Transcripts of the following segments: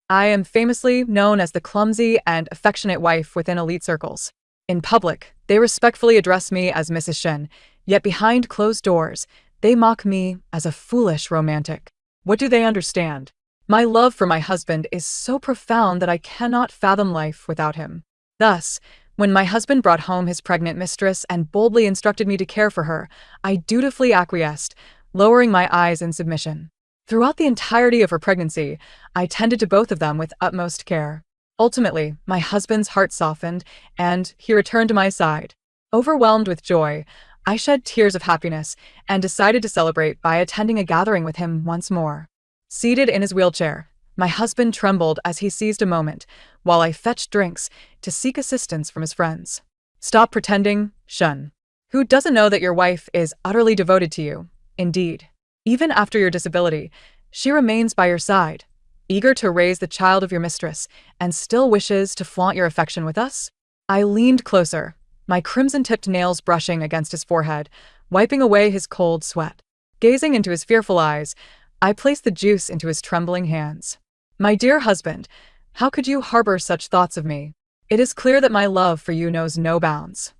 I am famously known as the clumsy and affectionate wife within elite circles. In public, they respectfully address me as Mrs. Shen, yet behind closed doors, they mock me as a foolish romantic. What do they understand? My love for my husband is so profound that I cannot fathom life without him. Thus, when my husband brought home his pregnant mistress and boldly instructed me to care for her, I dutifully acquiesced, lowering my eyes in submission. Throughout the entirety of her pregnancy, I tended to both of them with utmost care. Ultimately, my husband's heart softened, and he returned to my side. Overwhelmed with joy, I shed tears of happiness and decided to celebrate by attending a gathering with him once more. Seated in his wheelchair, my husband trembled as he seized a moment, while I fetched drinks to seek assistance from his friends. Stop pretending, Shun. Who doesn't know that your wife is utterly devoted to you? Indeed. Even after your disability, she remains by your side, eager to raise the child of your mistress, and still wishes to flaunt your affection with us? I leaned closer, my crimson-tipped nails brushing against his forehead, wiping away his cold sweat. Gazing into his fearful eyes, I placed the juice into his trembling hands. My dear husband, how could you harbor such thoughts of me? It is clear that my love for you knows no bounds.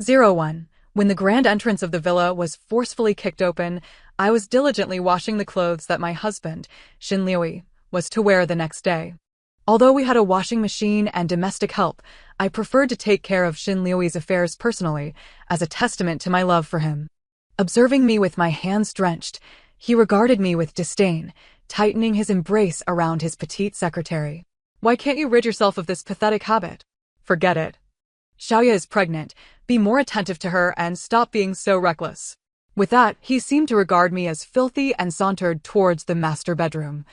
01. When the grand entrance of the villa was forcefully kicked open, I was diligently washing the clothes that my husband, Xin Liui, was to wear the next day. Although we had a washing machine and domestic help, I preferred to take care of Xin Liui's affairs personally, as a testament to my love for him. Observing me with my hands drenched, he regarded me with disdain, tightening his embrace around his petite secretary. Why can't you rid yourself of this pathetic habit? Forget it. Xiaoya is pregnant. Be more attentive to her and stop being so reckless. With that, he seemed to regard me as filthy and sauntered towards the master bedroom,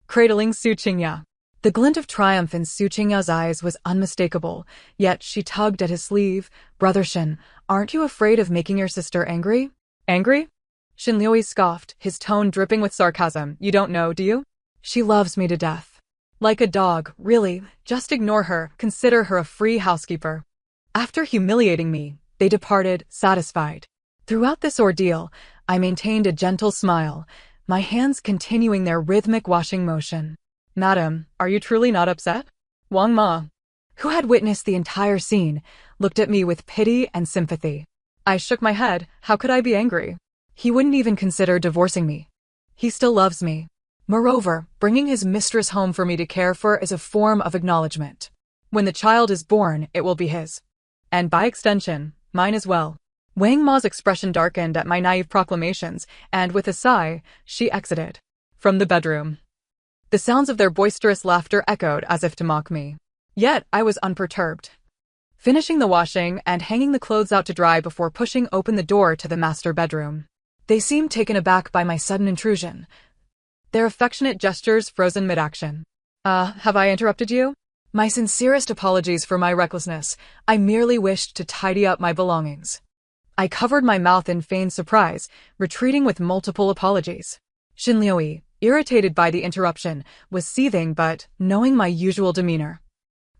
cradling Su Qingya. The glint of triumph in Su Qingya's eyes was unmistakable, yet she tugged at his sleeve. Brother Shin, aren't you afraid of making your sister angry? Angry? Xin Liui scoffed, his tone dripping with sarcasm. You don't know, do you? She loves me to death. Like a dog, really. Just ignore her, consider her a free housekeeper. After humiliating me, they departed, satisfied. Throughout this ordeal, I maintained a gentle smile, my hands continuing their rhythmic washing motion. Madam, are you truly not upset? Wang Ma, who had witnessed the entire scene, looked at me with pity and sympathy. I shook my head. How could I be angry? He wouldn't even consider divorcing me. He still loves me. Moreover, bringing his mistress home for me to care for is a form of acknowledgement. When the child is born, it will be his. And by extension, mine as well. Wang Ma's expression darkened at my naive proclamations, and with a sigh, she exited from the bedroom. The sounds of their boisterous laughter echoed as if to mock me. Yet I was unperturbed, finishing the washing and hanging the clothes out to dry before pushing open the door to the master bedroom. They seemed taken aback by my sudden intrusion, their affectionate gestures frozen mid-action. Have I interrupted you? My sincerest apologies for my recklessness. I merely wished to tidy up my belongings. I covered my mouth in feigned surprise, retreating with multiple apologies. Xin Liui, irritated by the interruption, was seething but, knowing my usual demeanor,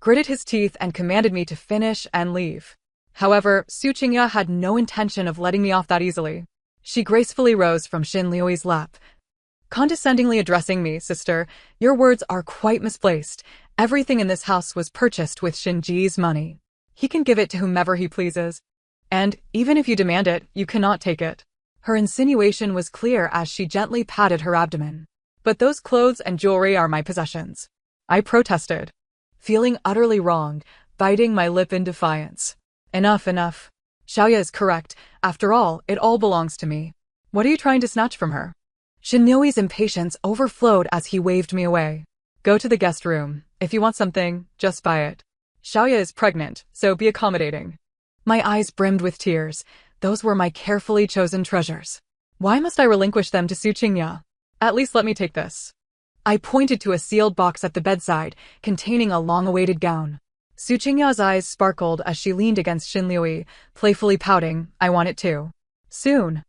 gritted his teeth and commanded me to finish and leave. However, Su Qingya had no intention of letting me off that easily. She gracefully rose from Xin Liui's lap, condescendingly addressing me. Sister, your words are quite misplaced. Everything in this house was purchased with Shinji's money. He can give it to whomever he pleases. And, even if you demand it, you cannot take it. Her insinuation was clear as she gently patted her abdomen. But those clothes and jewelry are my possessions. I protested, feeling utterly wronged, biting my lip in defiance. Enough, enough. Xiaoya is correct. After all, it all belongs to me. What are you trying to snatch from her? Xin Liui's impatience overflowed as he waved me away. Go to the guest room. If you want something, just buy it. Xiaoya is pregnant, so be accommodating. My eyes brimmed with tears. Those were my carefully chosen treasures. Why must I relinquish them to Su Qingya? At least let me take this. I pointed to a sealed box at the bedside, containing a long-awaited gown. Su Qingya's eyes sparkled as she leaned against Xin Liui, playfully pouting. I want it too. Soon.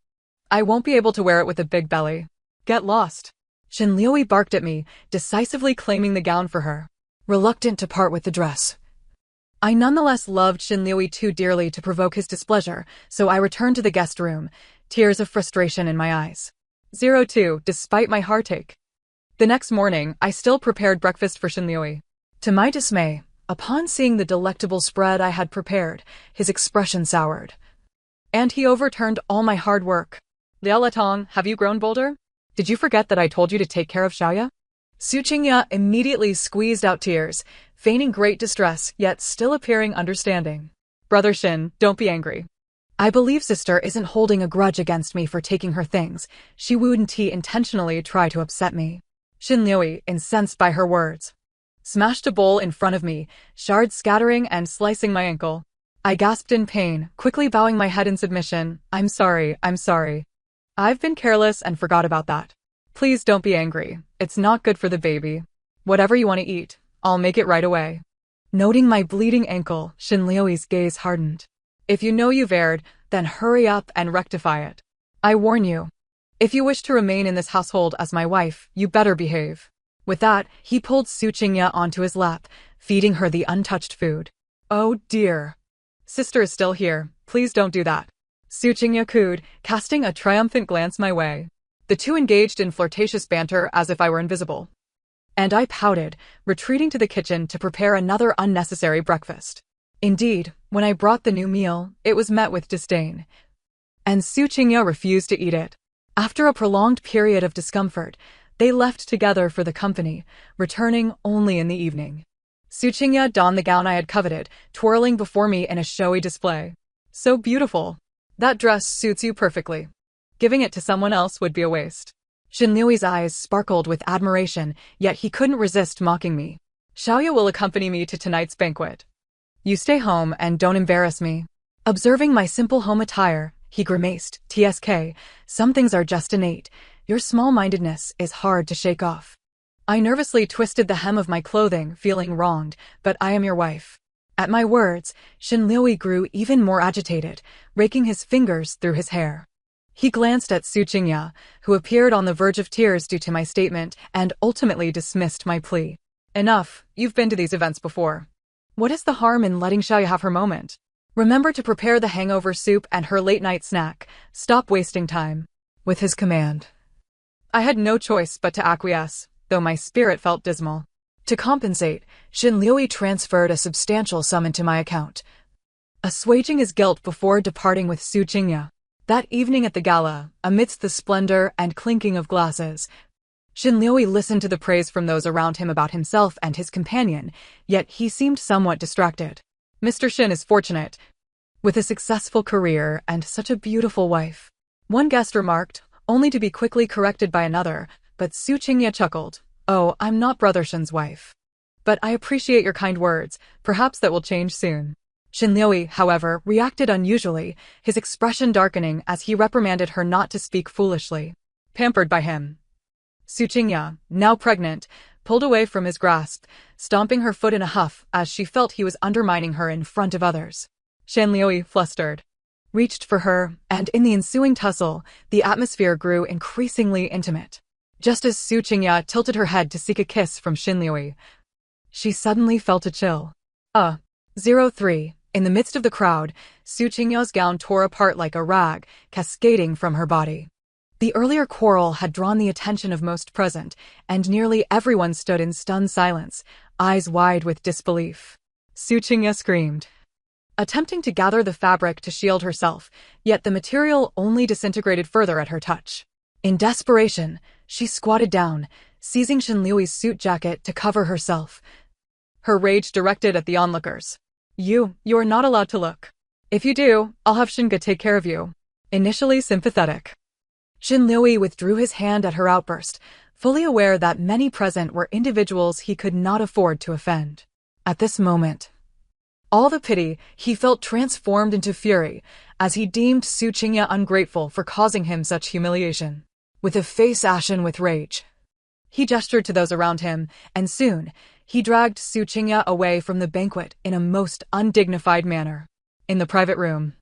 I won't be able to wear it with a big belly. Get lost. Xin Liui barked at me, decisively claiming the gown for her, reluctant to part with the dress. I nonetheless loved Xin Liui too dearly to provoke his displeasure, so I returned to the guest room, tears of frustration in my eyes. 02, despite my heartache. The next morning, I still prepared breakfast for Shinliui. To my dismay, upon seeing the delectable spread I had prepared, his expression soured. And he overturned all my hard work. Liao Letong, have you grown bolder? Did you forget that I told you to take care of Xiaoya? Su Qingya immediately squeezed out tears, feigning great distress, yet still appearing understanding. Brother Shin, don't be angry. I believe sister isn't holding a grudge against me for taking her things. She wouldn't intentionally try to upset me. Shinliui, incensed by her words, smashed a bowl in front of me, shards scattering and slicing my ankle. I gasped in pain, quickly bowing my head in submission. I'm sorry. I've been careless and forgot about that. Please don't be angry. It's not good for the baby. Whatever you want to eat, I'll make it right away. Noting my bleeding ankle, Shinliui's gaze hardened. If you know you've erred, then hurry up and rectify it. I warn you. If you wish to remain in this household as my wife, you better behave. With that, he pulled Su Qingya onto his lap, feeding her the untouched food. Oh dear. Sister is still here. Please don't do that. Su Qingya cooed, casting a triumphant glance my way. The two engaged in flirtatious banter as if I were invisible. And I pouted, retreating to the kitchen to prepare another unnecessary breakfast. Indeed, when I brought the new meal, it was met with disdain. And Su Qingya refused to eat it. After a prolonged period of discomfort, they left together for the company, returning only in the evening. Su Qingya donned the gown I had coveted, twirling before me in a showy display. So beautiful. That dress suits you perfectly. Giving it to someone else would be a waste. Shinliui's eyes sparkled with admiration, yet he couldn't resist mocking me. Xiaoya will accompany me to tonight's banquet. You stay home and don't embarrass me. Observing my simple home attire, he grimaced. TSK, some things are just innate. Your small-mindedness is hard to shake off. I nervously twisted the hem of my clothing, feeling wronged, but I am your wife. At my words, Shinliui grew even more agitated, raking his fingers through his hair. He glanced at Su Qingya, who appeared on the verge of tears due to my statement, and ultimately dismissed my plea. Enough, you've been to these events before. What is the harm in letting Xiaoya have her moment? Remember to prepare the hangover soup and her late-night snack. Stop wasting time. With his command, I had no choice but to acquiesce, though my spirit felt dismal. To compensate, Shinliui transferred a substantial sum into my account, assuaging his guilt before departing with Su Qingya. That evening at the gala, amidst the splendor and clinking of glasses, Shinliui listened to the praise from those around him about himself and his companion, yet he seemed somewhat distracted. Mr. Shin is fortunate, with a successful career and such a beautiful wife. One guest remarked, only to be quickly corrected by another, but Su Qingya chuckled. Oh, I'm not Brother Shin's wife. But I appreciate your kind words, perhaps that will change soon. Shinliui, however, reacted unusually, his expression darkening as he reprimanded her not to speak foolishly. Pampered by him, Su Qingya, now pregnant, pulled away from his grasp, stomping her foot in a huff as she felt he was undermining her in front of others. Shinliui, flustered, reached for her, and in the ensuing tussle, the atmosphere grew increasingly intimate. Just as Su Qingya tilted her head to seek a kiss from Shinliui, she suddenly felt a chill. 03. In the midst of the crowd, Su Qingya's gown tore apart like a rag, cascading from her body. The earlier quarrel had drawn the attention of most present, and nearly everyone stood in stunned silence, eyes wide with disbelief. Su Qingya screamed, attempting to gather the fabric to shield herself, yet the material only disintegrated further at her touch. In desperation, she squatted down, seizing Shinliui's suit jacket to cover herself, her rage directed at the onlookers. You are not allowed to look. If you do, I'll have Shinga take care of you. Initially sympathetic, Shinliui withdrew his hand at her outburst, fully aware that many present were individuals he could not afford to offend. At this moment, all the pity he felt transformed into fury, as he deemed Su Qingya ungrateful for causing him such humiliation. With a face ashen with rage, he gestured to those around him, and soon, he dragged Su Qingya away from the banquet in a most undignified manner. In the private room,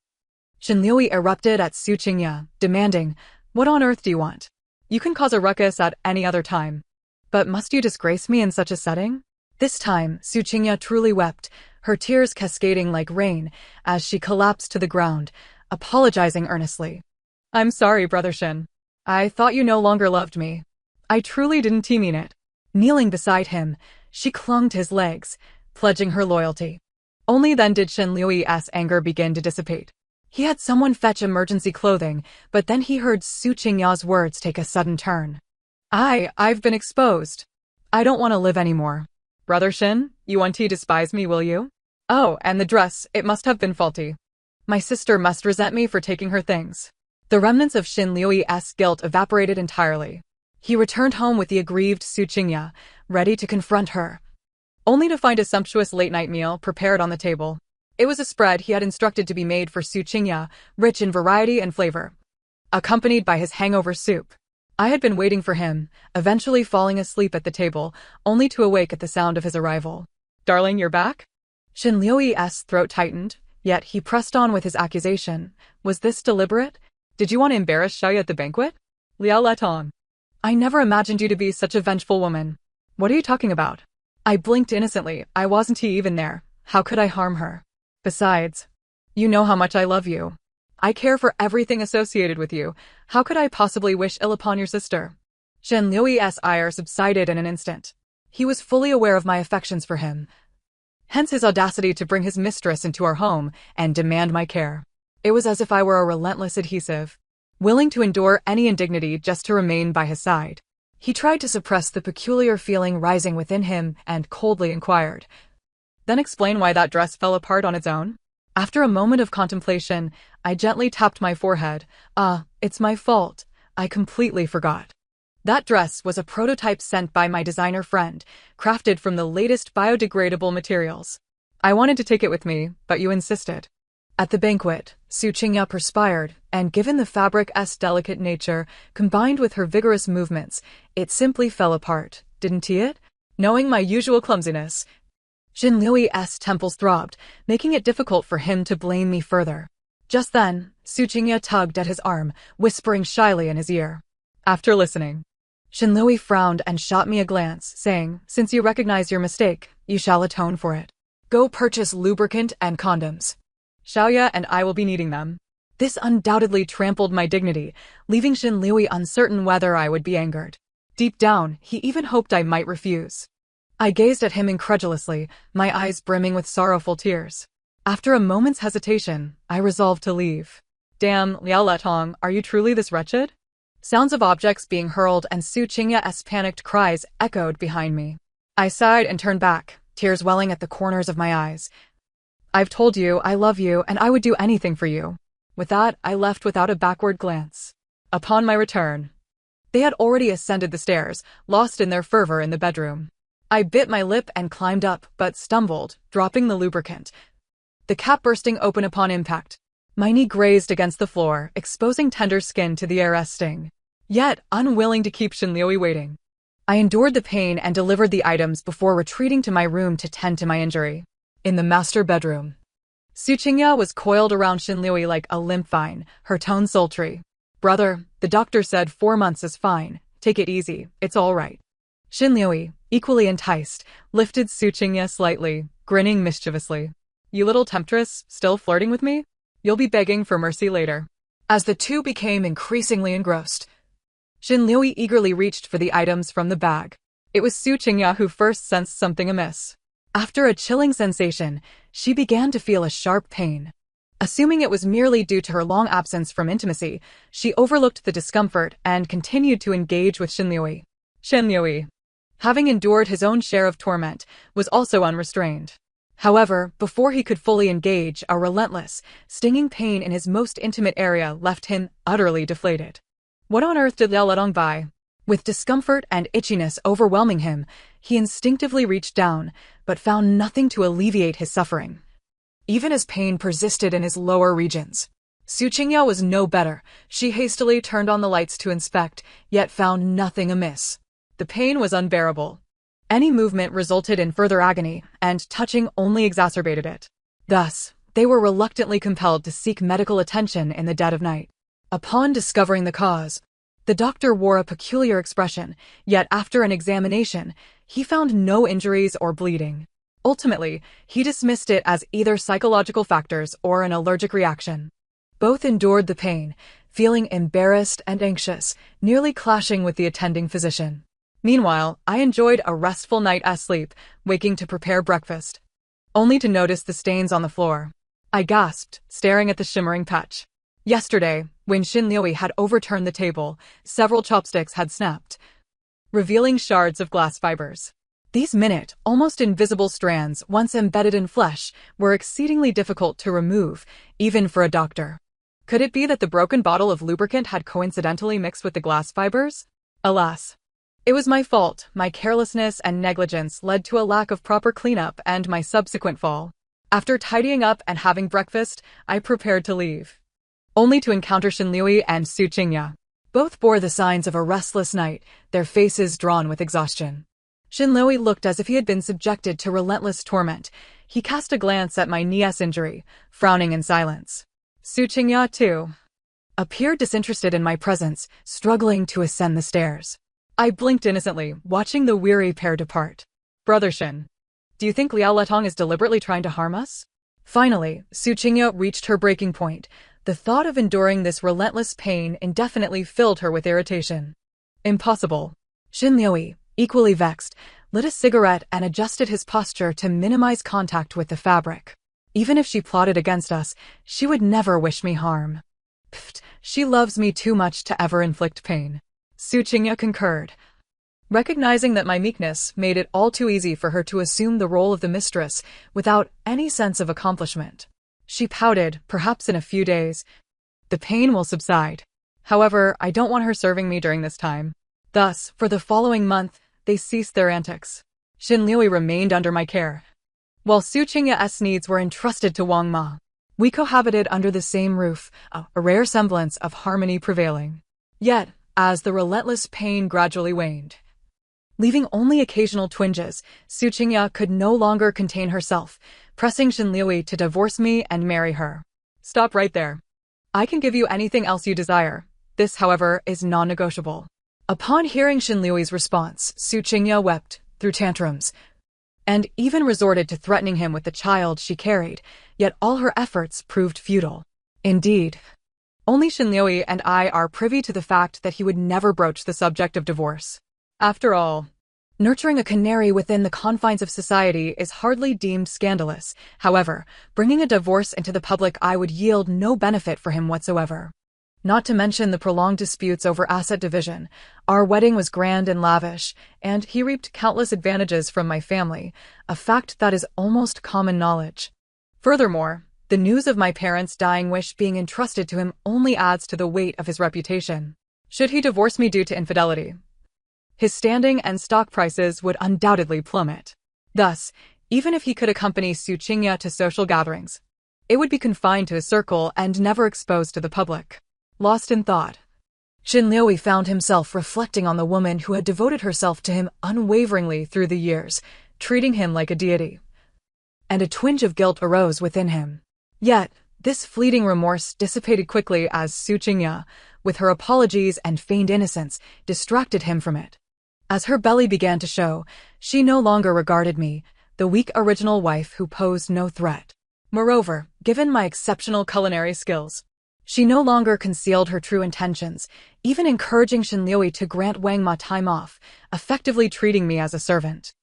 Shinliui erupted at Su Qingya, demanding, "What on earth do you want? You can cause a ruckus at any other time. But must you disgrace me in such a setting?" This time, Su Qingya truly wept, her tears cascading like rain as she collapsed to the ground, apologizing earnestly. "I'm sorry, Brother Shin. I thought you no longer loved me. I truly didn't mean it. Kneeling beside him, she clung to his legs, pledging her loyalty. Only then did Shen Liui's anger begin to dissipate. He had someone fetch emergency clothing, but then he heard Su Qingya's words take a sudden turn. I've been exposed. I don't want to live anymore. Brother Shin, you won't despise me, will you? Oh, and the dress, it must have been faulty. My sister must resent me for taking her things. The remnants of Shin Liui's guilt evaporated entirely. He returned home with the aggrieved Su Qingya, ready to confront her, only to find a sumptuous late-night meal prepared on the table. It was a spread he had instructed to be made for Su Qingya, rich in variety and flavor, accompanied by his hangover soup. I had been waiting for him, eventually falling asleep at the table, only to awake at the sound of his arrival. Darling, you're back? Shin Liui's throat tightened, yet he pressed on with his accusation. Was this deliberate? Did you want to embarrass Xiaoya at the banquet? Liao Letong. I never imagined you to be such a vengeful woman. What are you talking about? I blinked innocently. I wasn't even there. How could I harm her? Besides, you know how much I love you. I care for everything associated with you. How could I possibly wish ill upon your sister? Shen Liui's ire subsided in an instant. He was fully aware of my affections for him, hence his audacity to bring his mistress into our home and demand my care. It was as if I were a relentless adhesive, willing to endure any indignity just to remain by his side. He tried to suppress the peculiar feeling rising within him and coldly inquired, "Then explain why that dress fell apart on its own?" After a moment of contemplation, I gently tapped my forehead. It's my fault. I completely forgot. That dress was a prototype sent by my designer friend, crafted from the latest biodegradable materials. I wanted to take it with me, but you insisted. At the banquet, Su Qingya perspired, and given the fabric's delicate nature, combined with her vigorous movements, it simply fell apart, didn't it? Knowing my usual clumsiness, Shin Liui's temples throbbed, making it difficult for him to blame me further. Just then, Su Qingya tugged at his arm, whispering shyly in his ear. After listening, Shin Liui frowned and shot me a glance, saying, "Since you recognize your mistake, you shall atone for it. Go purchase lubricant and condoms. Xiaoya and I will be needing them." This undoubtedly trampled my dignity, leaving Shin Liui uncertain whether I would be angered. Deep down, he even hoped I might refuse. I gazed at him incredulously, my eyes brimming with sorrowful tears. After a moment's hesitation, I resolved to leave. Damn, Liao Letong, are you truly this wretched? Sounds of objects being hurled and Su Qingya's panicked cries echoed behind me. I sighed and turned back, tears welling at the corners of my eyes. I've told you I love you and I would do anything for you. With that, I left without a backward glance. Upon my return, they had already ascended the stairs, lost in their fervor in the bedroom. I bit my lip and climbed up, but stumbled, dropping the lubricant, the cap bursting open upon impact. My knee grazed against the floor, exposing tender skin to the heiress sting. Yet, unwilling to keep Shin Liui waiting, I endured the pain and delivered the items before retreating to my room to tend to my injury. In the master bedroom, Su Qingya was coiled around Shin Liui like a limp vine, her tone sultry. "Brother, the doctor said 4 months is fine. Take it easy, it's all right." Shin Liui, equally enticed, lifted Su Qingya slightly, grinning mischievously. "You little temptress, still flirting with me? You'll be begging for mercy later." As the two became increasingly engrossed, Shin Liui eagerly reached for the items from the bag. It was Su Qingya who first sensed something amiss. After a chilling sensation, she began to feel a sharp pain. Assuming it was merely due to her long absence from intimacy, she overlooked the discomfort and continued to engage with Shin Liui. Shin Liui, having endured his own share of torment, was also unrestrained. However, before he could fully engage, a relentless, stinging pain in his most intimate area left him utterly deflated. What on earth did Liao Letong buy? With discomfort and itchiness overwhelming him, he instinctively reached down, but found nothing to alleviate his suffering. Even as pain persisted in his lower regions, Su Qingya was no better. She hastily turned on the lights to inspect, yet found nothing amiss. The pain was unbearable. Any movement resulted in further agony, and touching only exacerbated it. Thus, they were reluctantly compelled to seek medical attention in the dead of night. Upon discovering the cause, the doctor wore a peculiar expression, yet after an examination, he found no injuries or bleeding. Ultimately, he dismissed it as either psychological factors or an allergic reaction. Both endured the pain, feeling embarrassed and anxious, nearly clashing with the attending physician. Meanwhile, I enjoyed a restful night's sleep, waking to prepare breakfast, only to notice the stains on the floor. I gasped, staring at the shimmering patch. Yesterday, when Shin Liui had overturned the table, several chopsticks had snapped, revealing shards of glass fibers. These minute, almost invisible strands, once embedded in flesh, were exceedingly difficult to remove, even for a doctor. Could it be that the broken bottle of lubricant had coincidentally mixed with the glass fibers? Alas. It was my fault. My carelessness and negligence led to a lack of proper cleanup and my subsequent fall. After tidying up and having breakfast, I prepared to leave, only to encounter Shin Liui and Su Qingya. Both bore the signs of a restless night, their faces drawn with exhaustion. Shin Liui looked as if he had been subjected to relentless torment. He cast a glance at my knee's injury, frowning in silence. Su Qingya, too, appeared disinterested in my presence, struggling to ascend the stairs. I blinked innocently, watching the weary pair depart. Brother Shin, do you think Liao Letong is deliberately trying to harm us? Finally, Su Qingya reached her breaking point. The thought of enduring this relentless pain indefinitely filled her with irritation. Impossible. Shin Liui, equally vexed, lit a cigarette and adjusted his posture to minimize contact with the fabric. Even if she plotted against us, she would never wish me harm. Pfft, she loves me too much to ever inflict pain. Su Qingya concurred, recognizing that my meekness made it all too easy for her to assume the role of the mistress without any sense of accomplishment. She pouted, perhaps in a few days, the pain will subside. However, I don't want her serving me during this time. Thus, for the following month, they ceased their antics. Shin Liui remained under my care, while Su Qingya's needs were entrusted to Wang Ma. We cohabited under the same roof, a rare semblance of harmony prevailing. Yet, as the relentless pain gradually waned, leaving only occasional twinges, Su Qingya could no longer contain herself, pressing Shin Liui to divorce me and marry her. Stop right there. I can give you anything else you desire. This, however, is non-negotiable. Upon hearing Shin Liui's response, Su Qingya wept, threw tantrums, and even resorted to threatening him with the child she carried, yet all her efforts proved futile. Indeed, only Shin Liui and I are privy to the fact that he would never broach the subject of divorce. After all, nurturing a canary within the confines of society is hardly deemed scandalous. However, bringing a divorce into the public eye would yield no benefit for him whatsoever. Not to mention the prolonged disputes over asset division. Our wedding was grand and lavish, and he reaped countless advantages from my family, a fact that is almost common knowledge. Furthermore, the news of my parents' dying wish being entrusted to him only adds to the weight of his reputation. Should he divorce me due to infidelity, his standing and stock prices would undoubtedly plummet. Thus, even if he could accompany Su Qingya to social gatherings, it would be confined to his circle and never exposed to the public. Lost in thought, Shin Liui found himself reflecting on the woman who had devoted herself to him unwaveringly through the years, treating him like a deity. And a twinge of guilt arose within him. Yet, this fleeting remorse dissipated quickly as Su Qingya, with her apologies and feigned innocence, distracted him from it. As her belly began to show, she no longer regarded me, the weak original wife who posed no threat. Moreover, given my exceptional culinary skills, she no longer concealed her true intentions, even encouraging Shin Liui to grant Wang Ma time off, effectively treating me as a servant.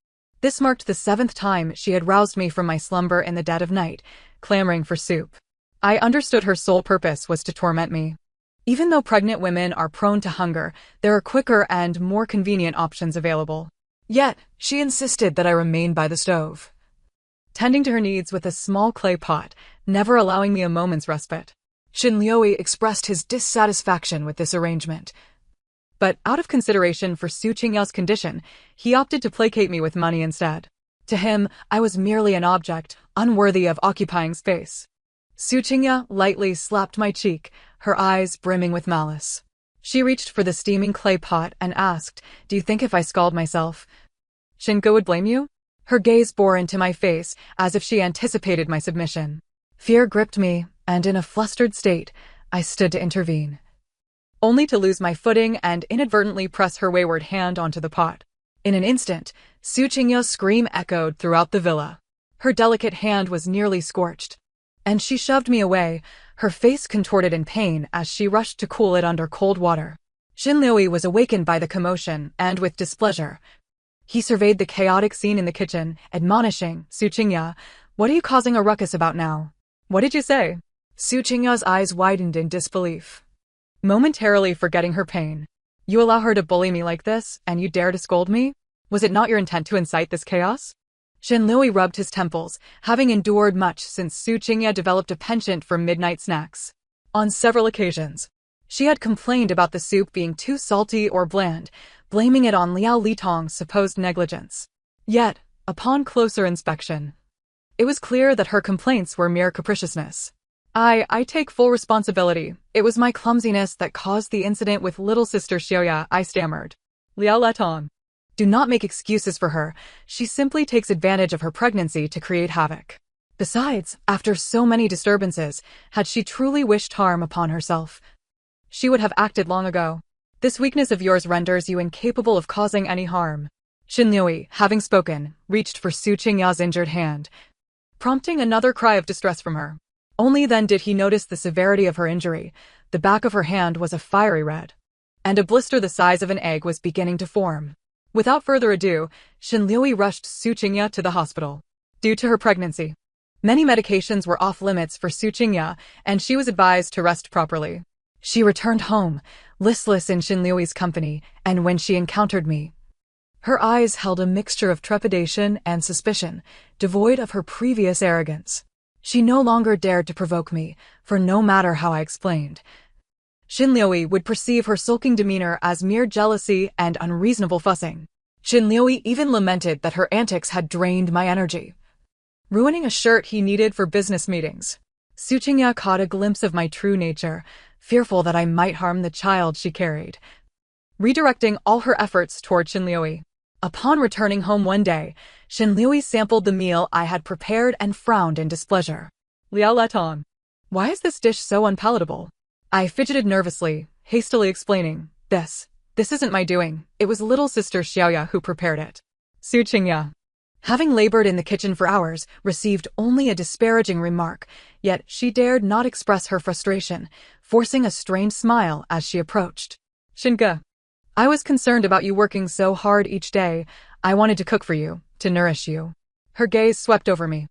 This marked the 7th time she had roused me from my slumber in the dead of night, clamoring for soup. I understood her sole purpose was to torment me. Even though pregnant women are prone to hunger, there are quicker and more convenient options available. Yet, she insisted that I remain by the stove, tending to her needs with a small clay pot, never allowing me a moment's respite. Shin Liui expressed his dissatisfaction with this arrangement, but out of consideration for Su Qingya's condition, he opted to placate me with money instead. To him, I was merely an object, unworthy of occupying space. Su Qingya lightly slapped my cheek, her eyes brimming with malice. She reached for the steaming clay pot and asked, "Do you think if I scald myself, Shinko would blame you?" Her gaze bore into my face, as if she anticipated my submission. Fear gripped me, and in a flustered state, I stood to intervene, only to lose my footing and inadvertently press her wayward hand onto the pot. In an instant, Su Qingya's scream echoed throughout the villa. Her delicate hand was nearly scorched, and she shoved me away, her face contorted in pain as she rushed to cool it under cold water. Xinliui was awakened by the commotion and with displeasure. He surveyed the chaotic scene in the kitchen, admonishing, Su Qingya, what are you causing a ruckus about now? What did you say? Su Qingya's eyes widened in disbelief, momentarily forgetting her pain. You allow her to bully me like this, and you dare to scold me? Was it not your intent to incite this chaos? Xinliui rubbed his temples, having endured much since Su Qingya developed a penchant for midnight snacks. On several occasions, she had complained about the soup being too salty or bland, blaming it on Liao Litong's supposed negligence. Yet, upon closer inspection, it was clear that her complaints were mere capriciousness. I take full responsibility. It was my clumsiness that caused the incident with little sister Xiaoya, I stammered. Liao Letong. Do not make excuses for her. She simply takes advantage of her pregnancy to create havoc. Besides, after so many disturbances, had she truly wished harm upon herself, she would have acted long ago. This weakness of yours renders you incapable of causing any harm. Xinliui, having spoken, reached for Su Qingya's injured hand, prompting another cry of distress from her. Only then did he notice the severity of her injury. The back of her hand was a fiery red, and a blister the size of an egg was beginning to form. Without further ado, Xinliui rushed Su Qingya to the hospital. Due to her pregnancy, many medications were off limits for Su Qingya, and she was advised to rest properly. She returned home, listless in Xinliui's company, and when she encountered me, her eyes held a mixture of trepidation and suspicion, devoid of her previous arrogance. She no longer dared to provoke me, for no matter how I explained, Xinliui would perceive her sulking demeanor as mere jealousy and unreasonable fussing. Xinliui even lamented that her antics had drained my energy, ruining a shirt he needed for business meetings. Su Qingya caught a glimpse of my true nature, fearful that I might harm the child she carried, redirecting all her efforts toward Xinliui. Upon returning home one day, Xinliui sampled the meal I had prepared and frowned in displeasure. Liao Letong. Why is this dish so unpalatable? I fidgeted nervously, hastily explaining, This isn't my doing. It was little sister Xiaoya who prepared it. Su Qingya, having labored in the kitchen for hours, received only a disparaging remark, yet she dared not express her frustration, forcing a strained smile as she approached. Xinge, I was concerned about you working so hard each day. I wanted to cook for you, to nourish you. Her gaze swept over me.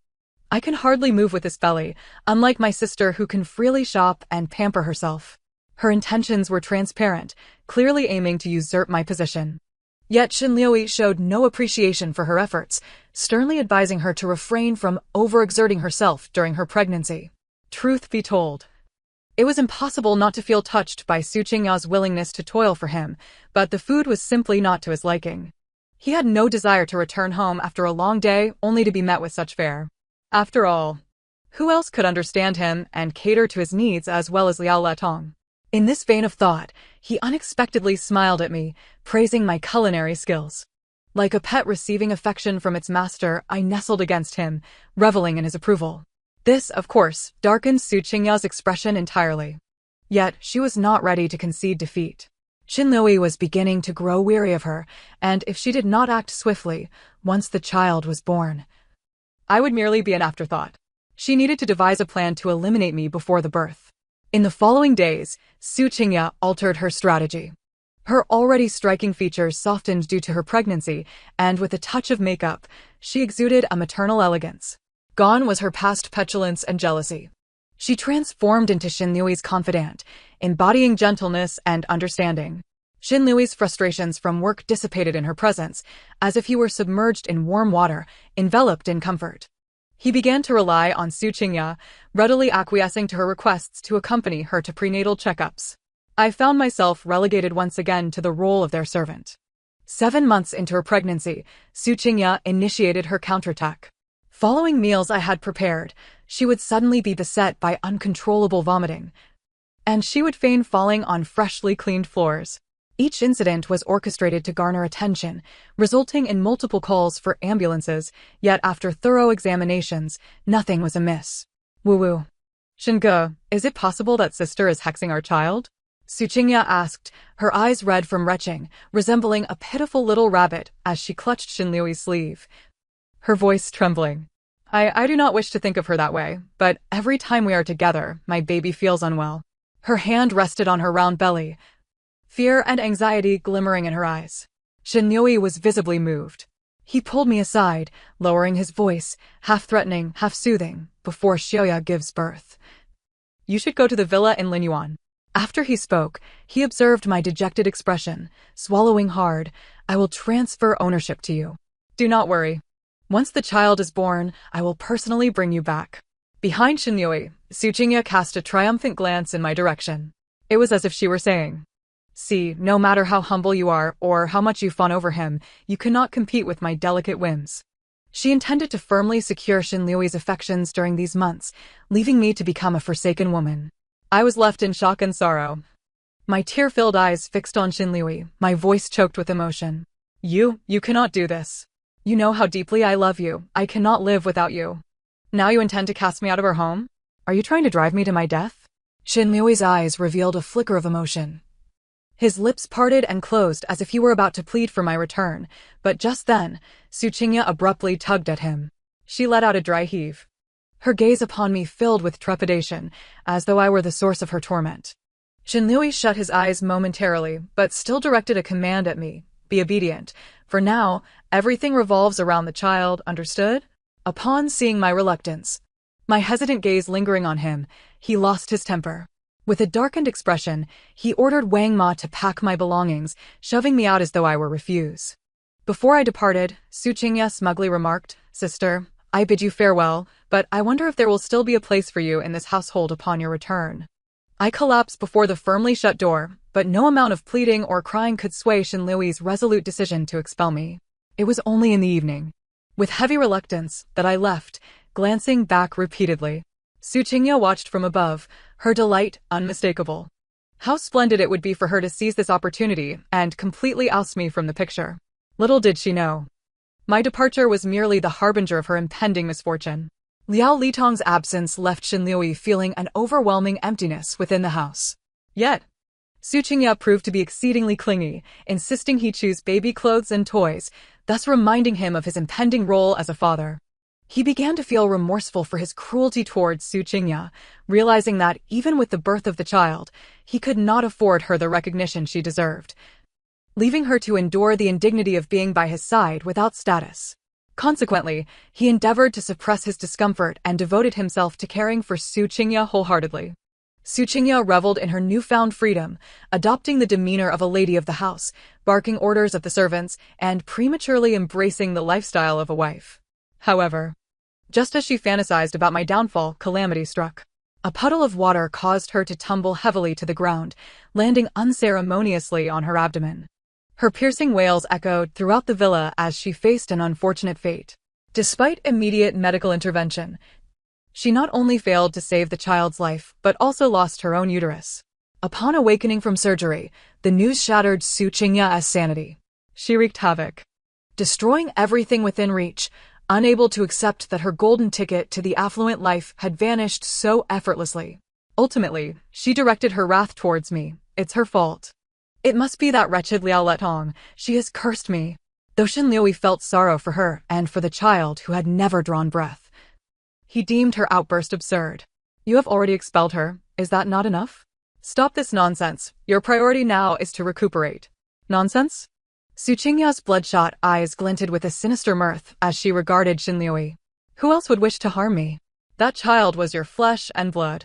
I can hardly move with this belly, unlike my sister who can freely shop and pamper herself. Her intentions were transparent, clearly aiming to usurp my position. Yet Xinliui showed no appreciation for her efforts, sternly advising her to refrain from overexerting herself during her pregnancy. Truth be told, it was impossible not to feel touched by Su Qingya's willingness to toil for him, but the food was simply not to his liking. He had no desire to return home after a long day only to be met with such fare. After all, who else could understand him and cater to his needs as well as Liao Letong? In this vein of thought, he unexpectedly smiled at me, praising my culinary skills. Like a pet receiving affection from its master, I nestled against him, reveling in his approval. This, of course, darkened Su Qingya's expression entirely. Yet, she was not ready to concede defeat. Xinliui was beginning to grow weary of her, and if she did not act swiftly, once the child was born, I would merely be an afterthought. She needed to devise a plan to eliminate me before the birth. In the following days, Su Qingya altered her strategy. Her already striking features softened due to her pregnancy, and with a touch of makeup, she exuded a maternal elegance. Gone was her past petulance and jealousy. She transformed into Xinliui's confidant, embodying gentleness and understanding. Xinliui's frustrations from work dissipated in her presence, as if he were submerged in warm water, enveloped in comfort. He began to rely on Su Qingya, readily acquiescing to her requests to accompany her to prenatal checkups. I found myself relegated once again to the role of their servant. 7 months into her pregnancy, Su Qingya initiated her counterattack. Following meals I had prepared, she would suddenly be beset by uncontrollable vomiting, and she would feign falling on freshly cleaned floors. Each incident was orchestrated to garner attention, resulting in multiple calls for ambulances, yet after thorough examinations, nothing was amiss. Woo-woo. Xinge, is it possible that sister is hexing our child? Su Qingya asked, her eyes red from retching, resembling a pitiful little rabbit as she clutched Xinliui's sleeve, her voice trembling. I do not wish to think of her that way, but every time we are together, my baby feels unwell. Her hand rested on her round belly, fear and anxiety glimmering in her eyes. Shinryoi was visibly moved. He pulled me aside, lowering his voice, half threatening, half soothing, before Shioya gives birth. You should go to the villa in Linyuan. After he spoke, he observed my dejected expression, swallowing hard. I will transfer ownership to you. Do not worry. Once the child is born, I will personally bring you back. Behind Shinryoi, Tsuchinya cast a triumphant glance in my direction. It was as if she were saying, see, no matter how humble you are or how much you fawn over him, you cannot compete with my delicate whims. She intended to firmly secure Shinryoi's affections during these months, leaving me to become a forsaken woman. I was left in shock and sorrow. My tear-filled eyes fixed on Shinryoi, my voice choked with emotion. You cannot do this. You know how deeply I love you. I cannot live without you. Now you intend to cast me out of our home? Are you trying to drive me to my death? Shinryoi's eyes revealed a flicker of emotion. His lips parted and closed as if he were about to plead for my return, but just then, Tsuchinya abruptly tugged at him. She let out a dry heave. Her gaze upon me filled with trepidation, as though I were the source of her torment. Shinryoi shut his eyes momentarily, but still directed a command at me. Be obedient. For now, everything revolves around the child, understood? Upon seeing my reluctance, my hesitant gaze lingering on him, he lost his temper. With a darkened expression, he ordered Wang Ma to pack my belongings, shoving me out as though I were refuse. Before I departed, Tsuchinya smugly remarked, Sister, I bid you farewell, but I wonder if there will still be a place for you in this household upon your return. I collapsed before the firmly shut door, but no amount of pleading or crying could sway Shinryoi's resolute decision to expel me. It was only in the evening, with heavy reluctance, that I left, glancing back repeatedly. Tsuchinya watched from above, her delight unmistakable. How splendid it would be for her to seize this opportunity and completely oust me from the picture. Little did she know. My departure was merely the harbinger of her impending misfortune. Liao Litong's absence left Shinryoi feeling an overwhelming emptiness within the house. Yet, Tsuchinya proved to be exceedingly clingy, insisting he choose baby clothes and toys, thus reminding him of his impending role as a father. He began to feel remorseful for his cruelty towards Tsuchinya, realizing that, even with the birth of the child, he could not afford her the recognition she deserved, leaving her to endure the indignity of being by his side without status. Consequently, he endeavored to suppress his discomfort and devoted himself to caring for Tsuchinya wholeheartedly. Tsuchinya reveled in her newfound freedom, adopting the demeanor of a lady of the house, barking orders at the servants, and prematurely embracing the lifestyle of a wife. However, just as she fantasized about my downfall, calamity struck. A puddle of water caused her to tumble heavily to the ground, landing unceremoniously on her abdomen. Her piercing wails echoed throughout the villa as she faced an unfortunate fate. Despite immediate medical intervention, she not only failed to save the child's life, but also lost her own uterus. Upon awakening from surgery, the news shattered Tsuchinya's sanity. She wreaked havoc, destroying everything within reach, unable to accept that her golden ticket to the affluent life had vanished so effortlessly. Ultimately, she directed her wrath towards me. It's her fault. It must be that wretched Liao Letong. She has cursed me. Though Shinryoi felt sorrow for her and for the child who had never drawn breath, he deemed her outburst absurd. You have already expelled her. Is that not enough? Stop this nonsense. Your priority now is to recuperate. Nonsense? Tsuchinya's bloodshot eyes glinted with a sinister mirth as she regarded Shinryoi. Who else would wish to harm me? That child was your flesh and blood.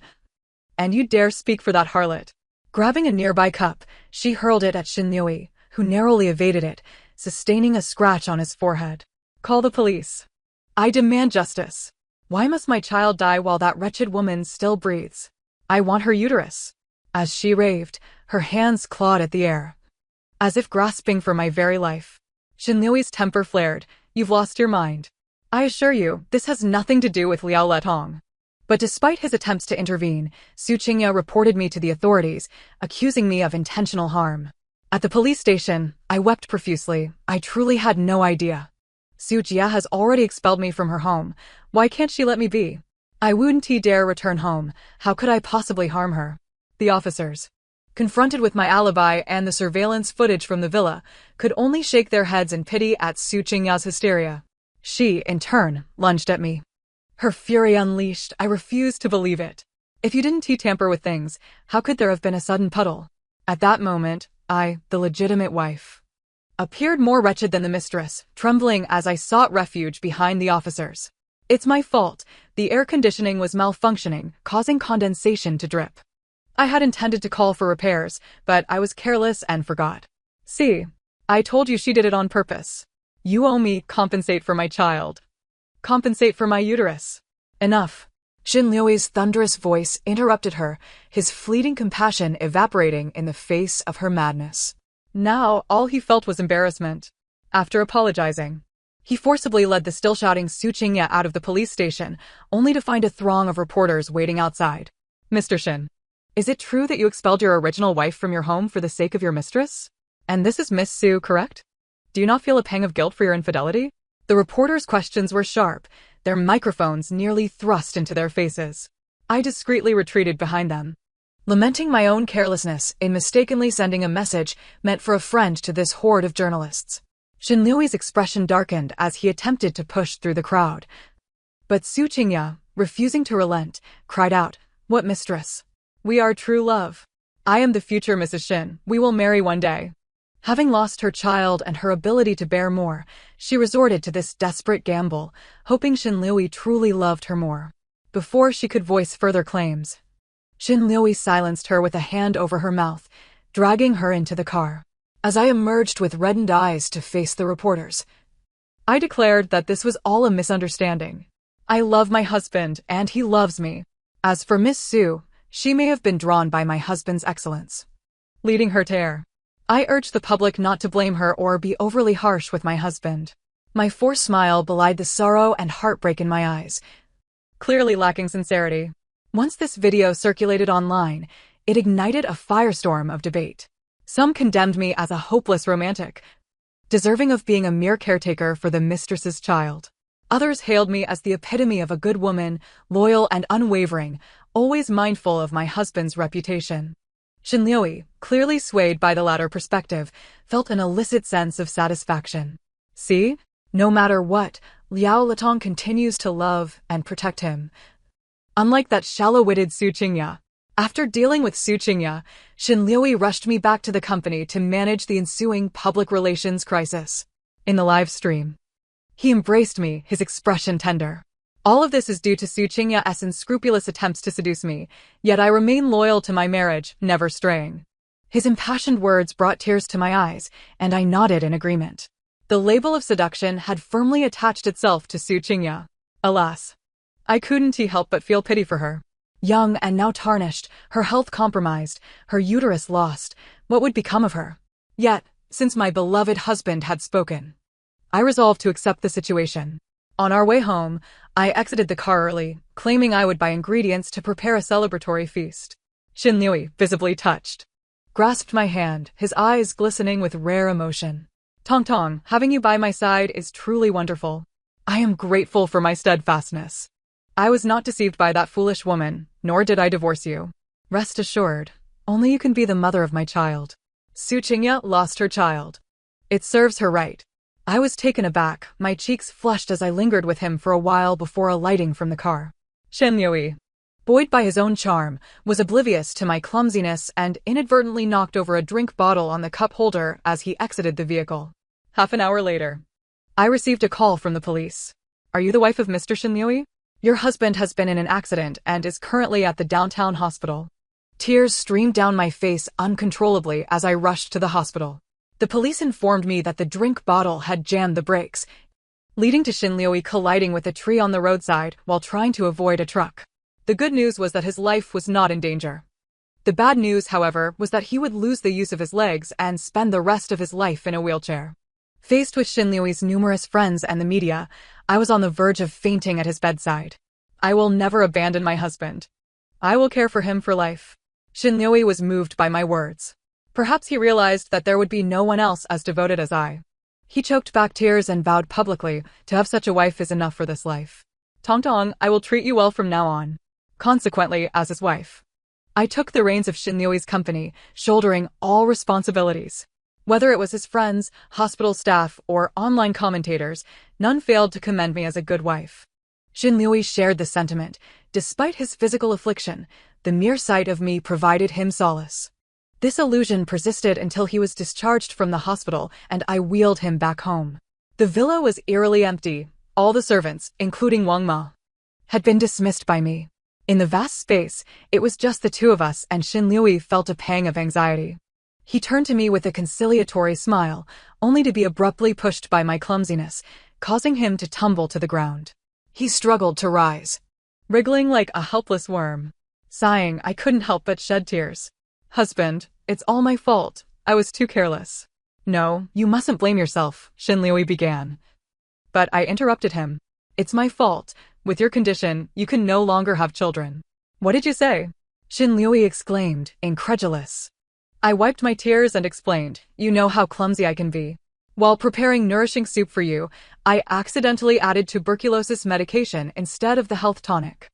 And you dare speak for that harlot? Grabbing a nearby cup, she hurled it at Shinryoi, who narrowly evaded it, sustaining a scratch on his forehead. Call the police. I demand justice. Why must my child die while that wretched woman still breathes? I want her uterus. As she raved, her hands clawed at the air, as if grasping for my very life. Shinryoi's temper flared. You've lost your mind. I assure you, this has nothing to do with Liao Letong. But despite his attempts to intervene, Tsuchinya reported me to the authorities, accusing me of intentional harm. At the police station, I wept profusely. I truly had no idea. Tsuchiya has already expelled me from her home. Why can't she let me be? I wouldn't dare return home. How could I possibly harm her? The officers, confronted with my alibi and the surveillance footage from the villa, could only shake their heads in pity at Tsuchinya's hysteria. She, in turn, lunged at me. Her fury unleashed, I refused to believe it. If you didn't tamper with things, how could there have been a sudden puddle? At that moment, I, the legitimate wife, appeared more wretched than the mistress, trembling as I sought refuge behind the officers. It's my fault. The air conditioning was malfunctioning, causing condensation to drip. I had intended to call for repairs, but I was careless and forgot. See, I told you she did it on purpose. You owe me, compensate for my child. Compensate for my uterus. Enough. Xin Liu's thunderous voice interrupted her, his fleeting compassion evaporating in the face of her madness. Now, all he felt was embarrassment. After apologizing, he forcibly led the still-shouting Su Qingya out of the police station, only to find a throng of reporters waiting outside. Mr. Xin, is it true that you expelled your original wife from your home for the sake of your mistress? And this is Miss Su, correct? Do you not feel a pang of guilt for your infidelity? The reporters' questions were sharp, their microphones nearly thrust into their faces. I discreetly retreated behind them, lamenting my own carelessness in mistakenly sending a message meant for a friend to this horde of journalists. Xin Liu's expression darkened as he attempted to push through the crowd. But Su Qingya, refusing to relent, cried out, "What mistress? We are true love. I am the future Mrs. Xin. We will marry one day." Having lost her child and her ability to bear more, she resorted to this desperate gamble, hoping Xin Liu truly loved her more. Before she could voice further claims, Xin Liu silenced her with a hand over her mouth, dragging her into the car. As I emerged with reddened eyes to face the reporters, I declared that this was all a misunderstanding. I love my husband, and he loves me. As for Miss Su, she may have been drawn by my husband's excellence, leading her to err. I urged the public not to blame her or be overly harsh with my husband. My forced smile belied the sorrow and heartbreak in my eyes, clearly lacking sincerity. Once this video circulated online, it ignited a firestorm of debate. Some condemned me as a hopeless romantic, deserving of being a mere caretaker for the mistress's child. Others hailed me as the epitome of a good woman, loyal and unwavering, always mindful of my husband's reputation. Xin Liu, clearly swayed by the latter perspective, felt an illicit sense of satisfaction. See? No matter what, Liao Letong continues to love and protect him. Unlike that shallow-witted Su Qingya. After dealing with Su Qingya, Xin Liu rushed me back to the company to manage the ensuing public relations crisis. In the live stream, he embraced me, his expression tender. All of this is due to Su Qingya's unscrupulous attempts to seduce me, yet I remain loyal to my marriage, never straying. His impassioned words brought tears to my eyes, and I nodded in agreement. The label of seduction had firmly attached itself to Su Qingya. Alas, I couldn't help but feel pity for her. Young and now tarnished, her health compromised, her uterus lost, what would become of her? Yet, since my beloved husband had spoken, I resolved to accept the situation. On our way home, I exited the car early, claiming I would buy ingredients to prepare a celebratory feast. Xin Liu, visibly touched, grasped my hand, his eyes glistening with rare emotion. Tong Tong, having you by my side is truly wonderful. I am grateful for my steadfastness. I was not deceived by that foolish woman, nor did I divorce you. Rest assured, only you can be the mother of my child. Su Qingya lost her child. It serves her right. I was taken aback, my cheeks flushed as I lingered with him for a while before alighting from the car. Xin Liu, buoyed by his own charm, was oblivious to my clumsiness and inadvertently knocked over a drink bottle on the cup holder as he exited the vehicle. Half an hour later, I received a call from the police. Are you the wife of Mr. Xin Liu? Your husband has been in an accident and is currently at the downtown hospital. Tears streamed down my face uncontrollably as I rushed to the hospital. The police informed me that the drink bottle had jammed the brakes, leading to Xin Liu colliding with a tree on the roadside while trying to avoid a truck. The good news was that his life was not in danger. The bad news, however, was that he would lose the use of his legs and spend the rest of his life in a wheelchair. Faced with Xin Liu's numerous friends and the media, I was on the verge of fainting at his bedside. I will never abandon my husband. I will care for him for life. Xin Liu was moved by my words. Perhaps he realized that there would be no one else as devoted as I. He choked back tears and vowed publicly, to have such a wife is enough for this life. Tong Tong, I will treat you well from now on. Consequently, as his wife, I took the reins of Xin Liu's company, shouldering all responsibilities. Whether it was his friends, hospital staff, or online commentators, none failed to commend me as a good wife. Xin Liui shared the sentiment. Despite his physical affliction, the mere sight of me provided him solace. This illusion persisted until he was discharged from the hospital and I wheeled him back home. The villa was eerily empty. All the servants, including Wang Ma, had been dismissed by me. In the vast space, it was just the two of us, and Xin Liui felt a pang of anxiety. He turned to me with a conciliatory smile, only to be abruptly pushed by my clumsiness, causing him to tumble to the ground. He struggled to rise, wriggling like a helpless worm. Sighing, I couldn't help but shed tears. "Husband, it's all my fault. I was too careless." "No, you mustn't blame yourself," Xin Liui began. But I interrupted him. "It's my fault. With your condition, you can no longer have children." "What did you say?" Xin Liui exclaimed, incredulous. I wiped my tears and explained, "You know how clumsy I can be. While preparing nourishing soup for you, I accidentally added tuberculosis medication instead of the health tonic.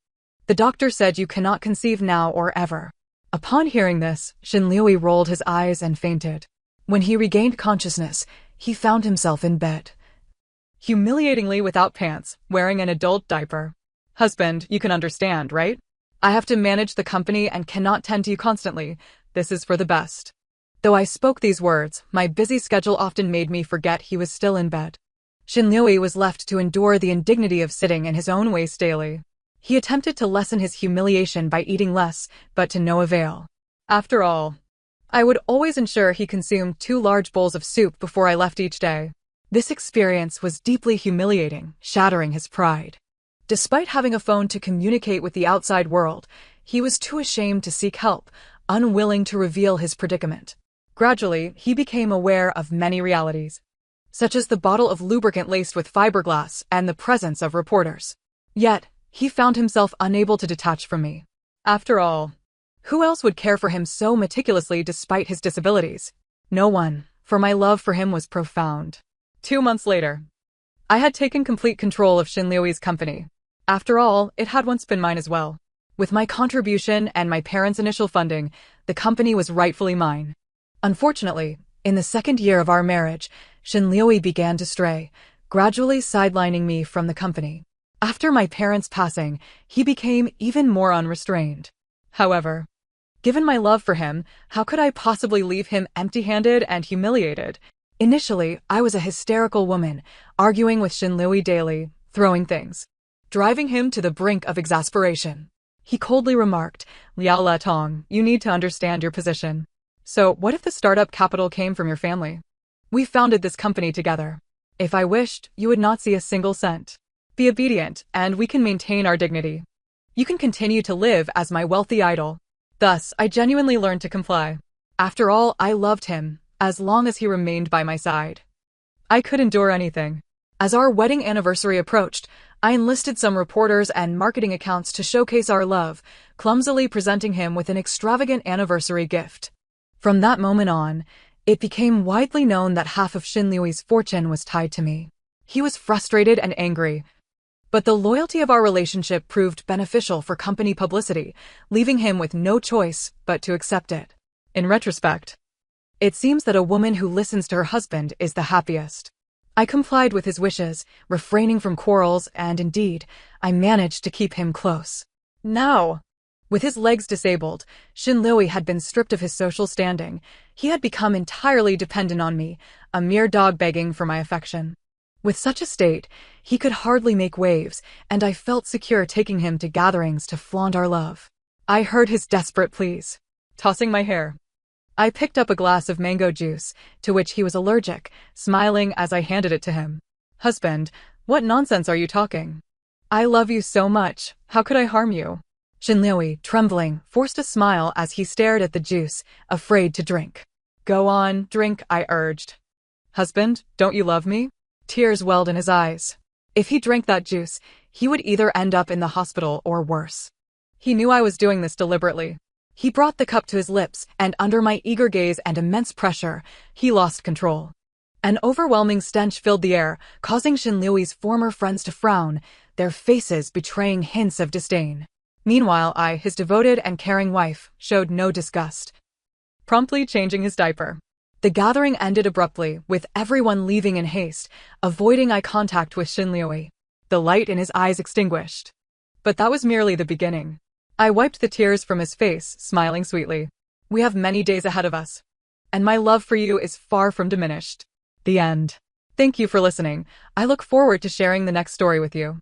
The doctor said you cannot conceive now or ever." Upon hearing this, Xin Liui rolled his eyes and fainted. When he regained consciousness, he found himself in bed, humiliatingly without pants, wearing an adult diaper. "Husband, you can understand, right? I have to manage the company and cannot tend to you constantly. This is for the best." Though I spoke these words, my busy schedule often made me forget he was still in bed. Xin Liui was left to endure the indignity of sitting in his own waste daily. He attempted to lessen his humiliation by eating less, but to no avail. After all, I would always ensure he consumed 2 large bowls of soup before I left each day. This experience was deeply humiliating, shattering his pride. Despite having a phone to communicate with the outside world, he was too ashamed to seek help, unwilling to reveal his predicament. Gradually, he became aware of many realities, such as the bottle of lubricant laced with fiberglass and the presence of reporters. Yet, he found himself unable to detach from me. After all, who else would care for him so meticulously despite his disabilities? No one, for my love for him was profound. 2 months later, I had taken complete control of Xin Liui's company. After all, it had once been mine as well. With my contribution and my parents' initial funding, the company was rightfully mine. Unfortunately, in the 2nd year of our marriage, Xin Liui began to stray, gradually sidelining me from the company. After my parents' passing, he became even more unrestrained. However, given my love for him, how could I possibly leave him empty-handed and humiliated? Initially, I was a hysterical woman, arguing with Xin Liui daily, throwing things, driving him to the brink of exasperation. He coldly remarked, "Liao Le Tong, you need to understand your position. So, what if the startup capital came from your family? We founded this company together. If I wished, you would not see a single cent. Be obedient, and we can maintain our dignity. You can continue to live as my wealthy idol." Thus, I genuinely learned to comply. After all, I loved him, as long as he remained by my side. I could endure anything. As our wedding anniversary approached, I enlisted some reporters and marketing accounts to showcase our love, clumsily presenting him with an extravagant anniversary gift. From that moment on, it became widely known that half of Xin Liui's fortune was tied to me. He was frustrated and angry, but the loyalty of our relationship proved beneficial for company publicity, leaving him with no choice but to accept it. In retrospect, it seems that a woman who listens to her husband is the happiest. I complied with his wishes, refraining from quarrels, and indeed, I managed to keep him close. Now, with his legs disabled, Xin Liui had been stripped of his social standing. He had become entirely dependent on me, a mere dog begging for my affection. With such a state, he could hardly make waves, and I felt secure taking him to gatherings to flaunt our love. I heard his desperate pleas. Tossing my hair, I picked up a glass of mango juice, to which he was allergic, smiling as I handed it to him. "Husband, what nonsense are you talking? I love you so much, how could I harm you?" Xin Liui, trembling, forced a smile as he stared at the juice, afraid to drink. "Go on, drink," I urged. "Husband, don't you love me?" Tears welled in his eyes. If he drank that juice, he would either end up in the hospital or worse. He knew I was doing this deliberately. He brought the cup to his lips, and under my eager gaze and immense pressure, he lost control. An overwhelming stench filled the air, causing Xin Liui's former friends to frown, their faces betraying hints of disdain. Meanwhile, I, his devoted and caring wife, showed no disgust, promptly changing his diaper. The gathering ended abruptly, with everyone leaving in haste, avoiding eye contact with Xin Liui. the light in his eyes extinguished. But that was merely the beginning. I wiped the tears from his face, smiling sweetly. We have many days ahead of us. And my love for you is far from diminished. The end. Thank you for listening. I look forward to sharing the next story with you.